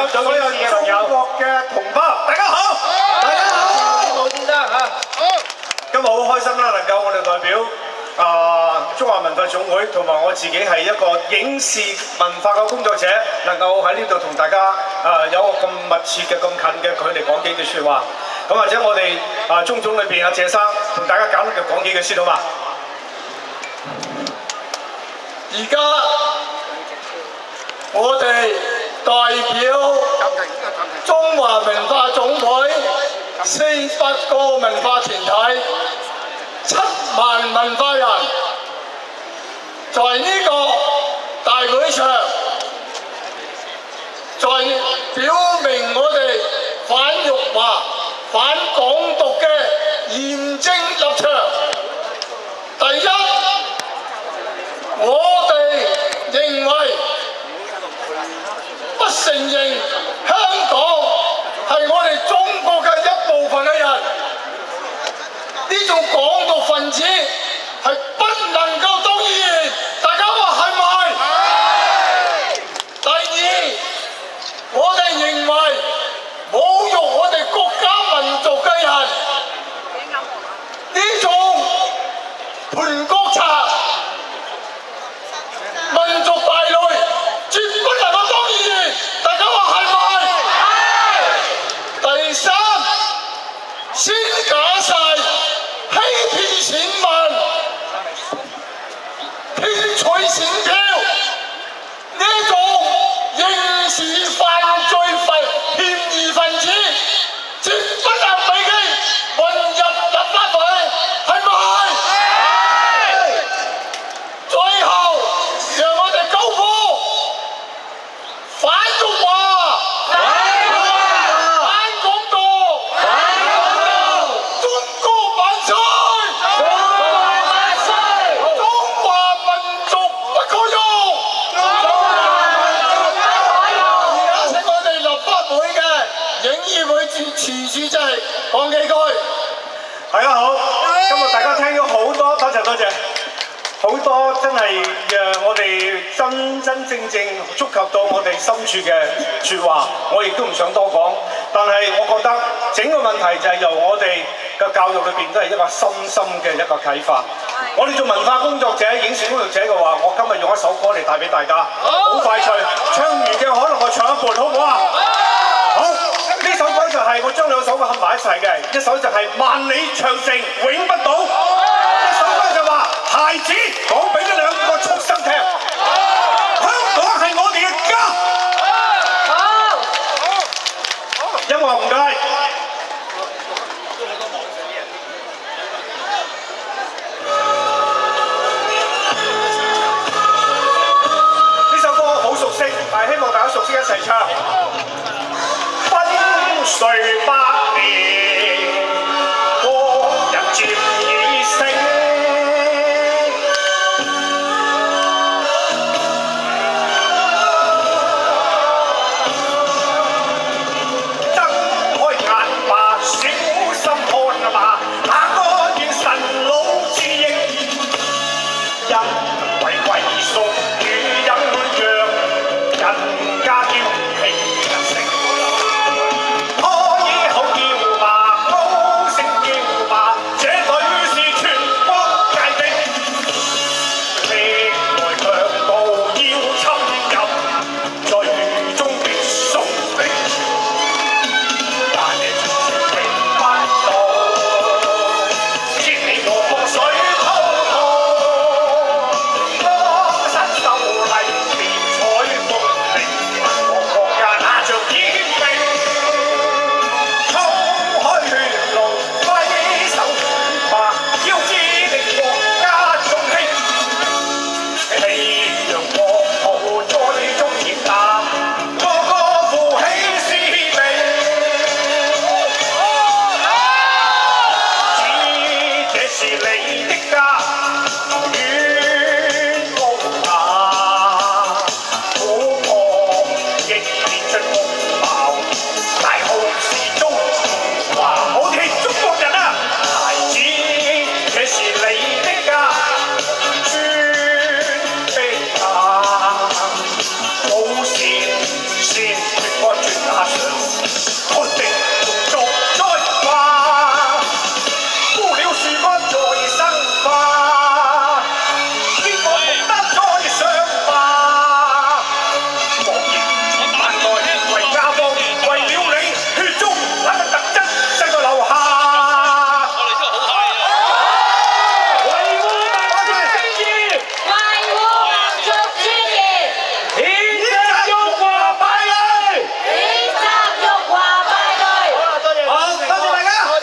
所有中國嘅同胞，大家好，大家好，冇先生嚇。今日好開心啦，能夠我哋代表中華文化總會同埋我自己係一個影視文化嘅工作者，能夠喺呢度同大家有個咁密切嘅、咁近嘅距離講幾句説話。咁或者我哋中總裏邊謝生同大家簡單講幾句先好嘛？而家我哋代表中華文化總會48個文化團體，7萬文化人，在呢個大會上，在表明我哋反辱華、反港獨嘅嚴正立場。第一，我哋認為不承認香港係我哋中國嘅一部分嘅人，呢種港獨分子係不能夠當議員，大家話係咪？第二，我哋認為侮辱我哋國家民族嘅人，呢種盤國賊、民族敗類，絕不能夠當議員，大家話係咪？第三，先假誓欺騙選民、騙取選票，呢種刑事犯罪嫌疑分子，絕不能俾佢混入立法會，係咪？最後，讓我哋高呼反辱華、反港獨、中國萬歲！中華民族不可用！而家請我哋立法會嘅影議會處主席講幾句。大家好，今日大家聽咗好多，多謝，好多真係讓我哋真正觸及到我哋深處嘅説話，我亦都唔想多講。但係我覺得整個問題就係由我哋嘅教育裏邊都係一個深深嘅一個啟發。我哋做文化工作者、影視工作者嘅話，我今日用一首歌嚟帶俾大家，好快脆，唱完嘅可能我唱一半，好唔好啊？好，呢首歌就係我將兩首歌合埋一齊嘅，一首就係萬里長城永不倒，一首歌就話孩子講俾呢兩個畜生聽，香港係我哋嘅家。音樂唔該。呢首歌好熟悉，但係希望大家熟悉一齊唱。